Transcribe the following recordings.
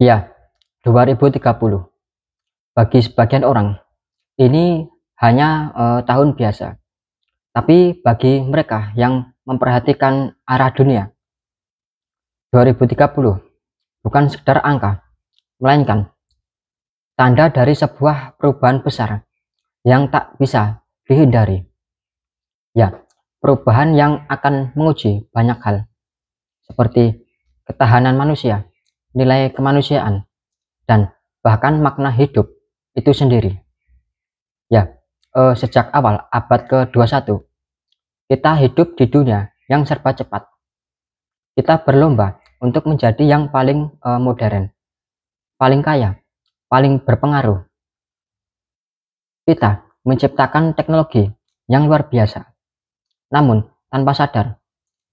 Ya, 2030. Bagi sebagian orang, ini hanya tahun biasa. Tapi bagi mereka yang memperhatikan arah dunia, 2030 bukan sekedar angka, melainkan tanda dari sebuah perubahan besar yang tak bisa dihindari. Ya, perubahan yang akan menguji banyak hal, seperti ketahanan manusia, nilai kemanusiaan, dan bahkan makna hidup itu sendiri. Ya, sejak awal abad ke-21, kita hidup di dunia yang serba cepat. Kita berlomba untuk menjadi yang paling modern, paling kaya, paling berpengaruh. Kita menciptakan teknologi yang luar biasa. Namun, tanpa sadar,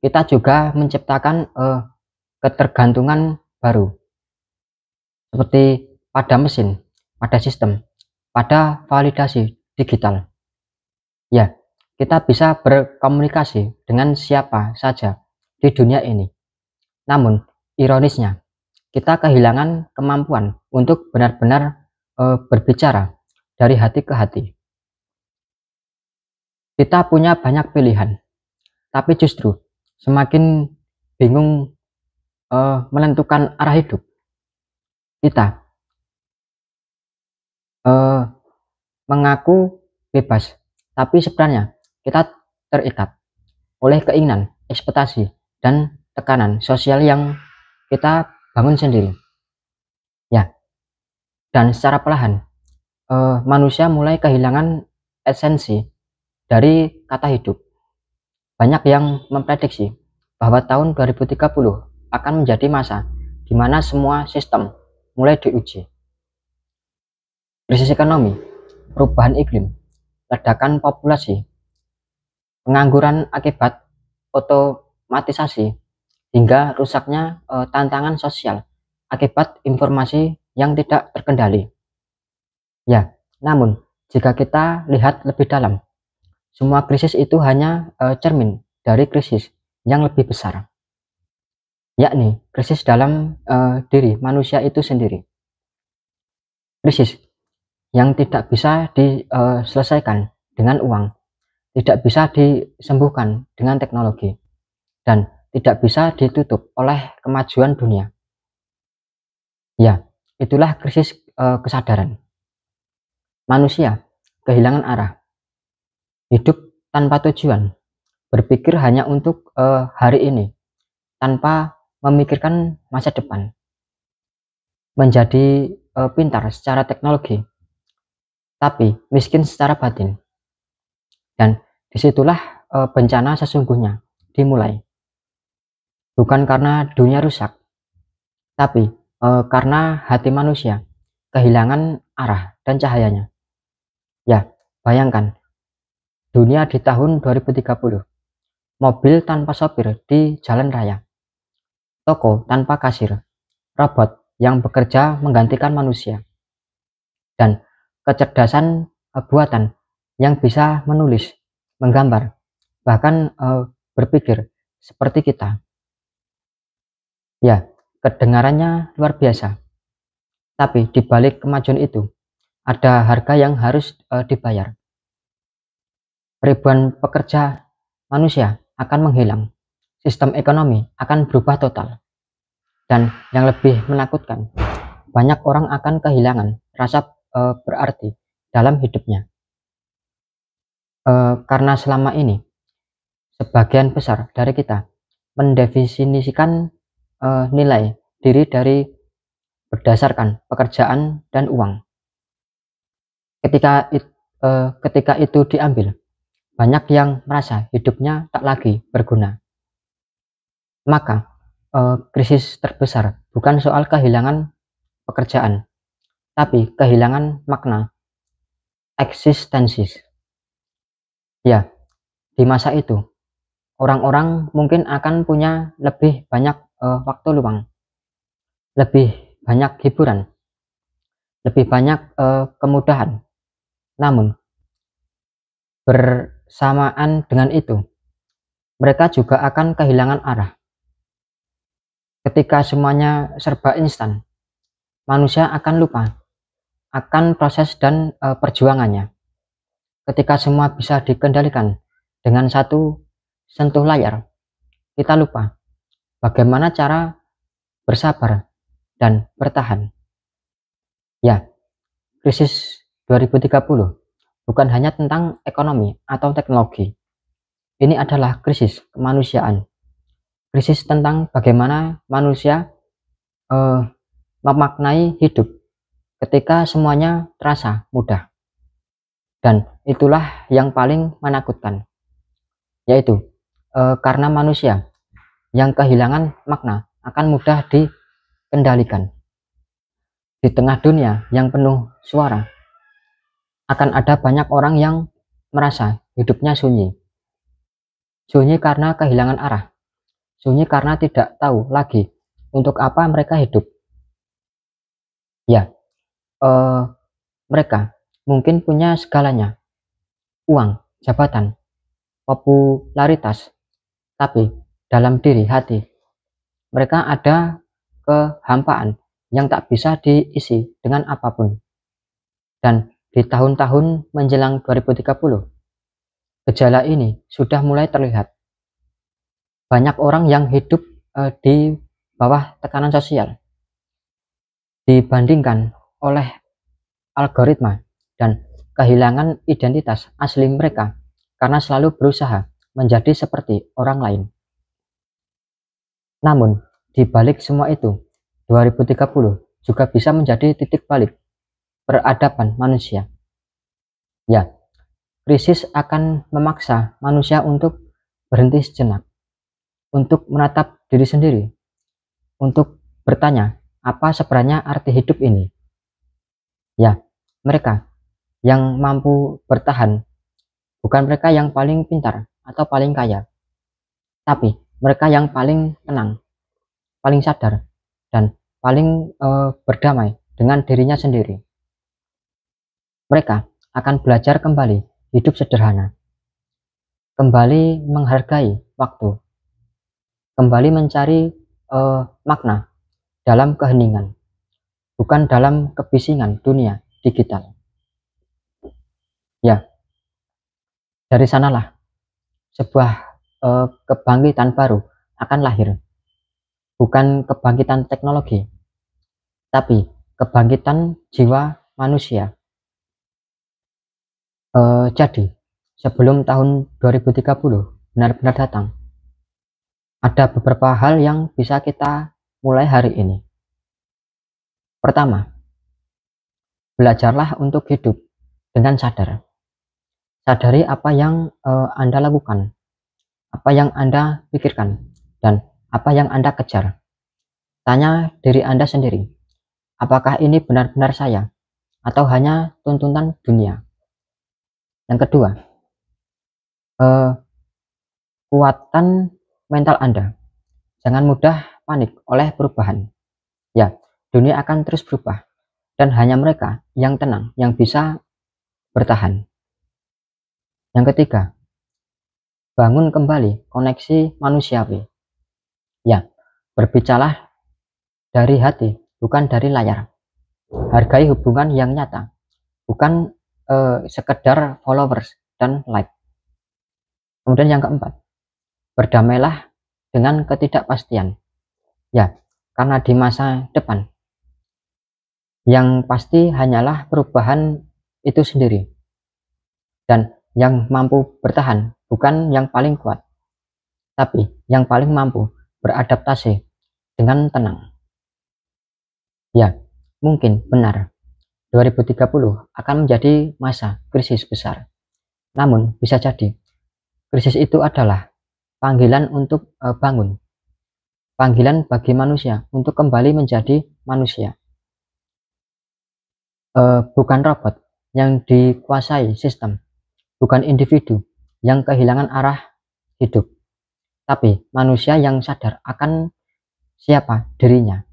kita juga menciptakan ketergantungan baru, seperti pada mesin, pada sistem, pada validasi digital. Ya, kita bisa berkomunikasi dengan siapa saja di dunia ini. Namun, ironisnya, kita kehilangan kemampuan untuk benar-benar berbicara dari hati ke hati. Kita punya banyak pilihan, tapi justru semakin bingung menentukan arah hidup. Kita mengaku bebas, tapi sebenarnya kita terikat oleh keinginan, ekspektasi, dan tekanan sosial yang kita bangun sendiri. Ya, dan secara perlahan manusia mulai kehilangan esensi dari kata hidup. Banyak yang memprediksi bahwa tahun 2030 akan menjadi masa di mana semua sistem mulai diuji. Krisis ekonomi, perubahan iklim, ledakan populasi, pengangguran akibat otomatisasi, hingga rusaknya tantangan sosial akibat informasi yang tidak terkendali. Ya, namun jika kita lihat lebih dalam, semua krisis itu hanya cermin dari krisis yang lebih besar, yakni krisis dalam diri manusia itu sendiri. Krisis yang tidak bisa diselesaikan dengan uang, tidak bisa disembuhkan dengan teknologi, dan tidak bisa ditutup oleh kemajuan dunia. Ya, itulah krisis kesadaran. Manusia kehilangan arah, hidup tanpa tujuan, berpikir hanya untuk hari ini, tanpa memikirkan masa depan, menjadi pintar secara teknologi, tapi miskin secara batin. Dan disitulah bencana sesungguhnya dimulai. Bukan karena dunia rusak, tapi karena hati manusia kehilangan arah dan cahayanya. Ya, bayangkan dunia di tahun 2030, mobil tanpa sopir di jalan raya, toko tanpa kasir, robot yang bekerja menggantikan manusia, dan kecerdasan buatan yang bisa menulis, menggambar, bahkan berpikir seperti kita. Ya, kedengarannya luar biasa. Tapi di balik kemajuan itu, ada harga yang harus dibayar. Ribuan pekerja manusia akan menghilang. Sistem ekonomi akan berubah total. Dan yang lebih menakutkan, banyak orang akan kehilangan rasa berarti dalam hidupnya. Karena selama ini, sebagian besar dari kita mendefinisikan nilai diri dari berdasarkan pekerjaan dan uang. Ketika itu diambil, banyak yang merasa hidupnya tak lagi berguna. Maka krisis terbesar bukan soal kehilangan pekerjaan, tapi kehilangan makna eksistensi. Ya, di masa itu orang-orang mungkin akan punya lebih banyak waktu luang, lebih banyak hiburan, lebih banyak kemudahan. Namun bersamaan dengan itu, mereka juga akan kehilangan arah. Ketika semuanya serba instan, manusia akan lupa akan proses dan perjuangannya. Ketika semua bisa dikendalikan dengan satu sentuh layar, kita lupa bagaimana cara bersabar dan bertahan. Ya, krisis 2030 bukan hanya tentang ekonomi atau teknologi. Ini adalah krisis kemanusiaan. Krisis tentang bagaimana manusia memaknai hidup ketika semuanya terasa mudah. Dan itulah yang paling menakutkan, yaitu karena manusia yang kehilangan makna akan mudah dikendalikan. Di tengah dunia yang penuh suara, akan ada banyak orang yang merasa hidupnya sunyi. Sunyi karena kehilangan arah, sunyi karena tidak tahu lagi untuk apa mereka hidup. Ya, mereka mungkin punya segalanya, uang, jabatan, popularitas, tapi dalam diri hati mereka ada kehampaan yang tak bisa diisi dengan apapun. Dan di tahun-tahun menjelang 2030, gejala ini sudah mulai terlihat. Banyak orang yang hidup di bawah tekanan sosial, dibandingkan oleh algoritma, dan kehilangan identitas asli mereka karena selalu berusaha menjadi seperti orang lain. Namun, di balik semua itu, 2030 juga bisa menjadi titik balik peradaban manusia. Ya, krisis akan memaksa manusia untuk berhenti sejenak, untuk menatap diri sendiri, untuk bertanya, apa sebenarnya arti hidup ini? Ya, mereka yang mampu bertahan bukan mereka yang paling pintar atau paling kaya, tapi mereka yang paling tenang, paling sadar, dan paling berdamai dengan dirinya sendiri. Mereka akan belajar kembali hidup sederhana, kembali menghargai waktu, kembali mencari makna dalam keheningan, bukan dalam kebisingan dunia digital. Ya, dari sanalah sebuah kebangkitan baru akan lahir. Bukan kebangkitan teknologi, tapi kebangkitan jiwa manusia. Jadi, sebelum tahun 2030 benar-benar datang, ada beberapa hal yang bisa kita mulai hari ini. Pertama, belajarlah untuk hidup dengan sadar. Sadari apa yang Anda lakukan, apa yang Anda pikirkan, dan apa yang Anda kejar. Tanya diri Anda sendiri, apakah ini benar-benar saya, atau hanya tuntutan dunia? Yang kedua, kuatkan mental Anda. Jangan mudah panik oleh perubahan. Ya, dunia akan terus berubah, dan hanya mereka yang tenang yang bisa bertahan. Yang ketiga, bangun kembali koneksi manusiawi. Ya, berbicaralah dari hati, bukan dari layar. Hargai hubungan yang nyata, bukan sekedar followers dan like. Kemudian yang keempat, berdamailah dengan ketidakpastian. Ya, karena di masa depan yang pasti hanyalah perubahan itu sendiri. Dan yang mampu bertahan bukan yang paling kuat, tapi yang paling mampu beradaptasi dengan tenang. Ya, mungkin benar 2030 akan menjadi masa krisis besar. Namun bisa jadi krisis itu adalah panggilan untuk bangun. Panggilan bagi manusia untuk kembali menjadi manusia. Bukan robot yang dikuasai sistem, bukan individu yang kehilangan arah hidup, tapi manusia yang sadar akan siapa dirinya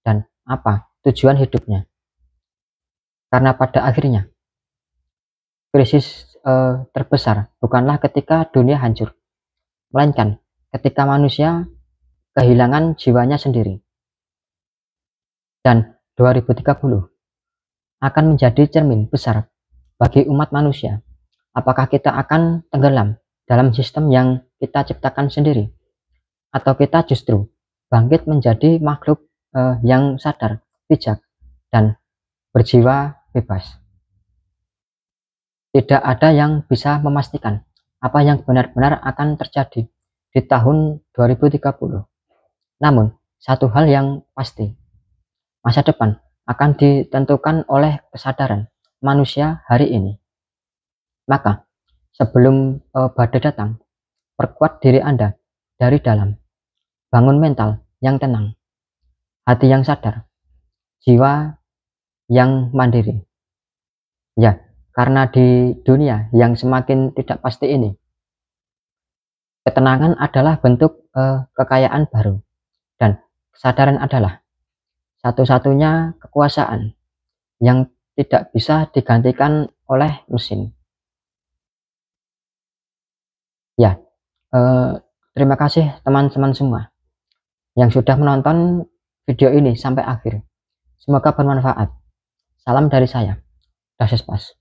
dan apa tujuan hidupnya. Karena pada akhirnya krisis terbesar bukanlah ketika dunia hancur, melainkan ketika manusia kehilangan jiwanya sendiri. Dan 2030 akan menjadi cermin besar bagi umat manusia. Apakah kita akan tenggelam dalam sistem yang kita ciptakan sendiri, atau kita justru bangkit menjadi makhluk yang sadar, bijak, dan berjiwa bebas? Tidak ada yang bisa memastikan apa yang benar-benar akan terjadi di tahun 2030. Namun, satu hal yang pasti, masa depan akan ditentukan oleh kesadaran manusia hari ini. Maka, sebelum badai datang, perkuat diri Anda dari dalam. Bangun mental yang tenang, hati yang sadar, jiwa yang mandiri. Ya, karena di dunia yang semakin tidak pasti ini, ketenangan adalah bentuk kekayaan baru, dan kesadaran adalah satu-satunya kekuasaan yang tidak bisa digantikan oleh mesin. Ya, terima kasih teman-teman semua yang sudah menonton video ini sampai akhir. Semoga bermanfaat. Salam dari saya, Dases Pas.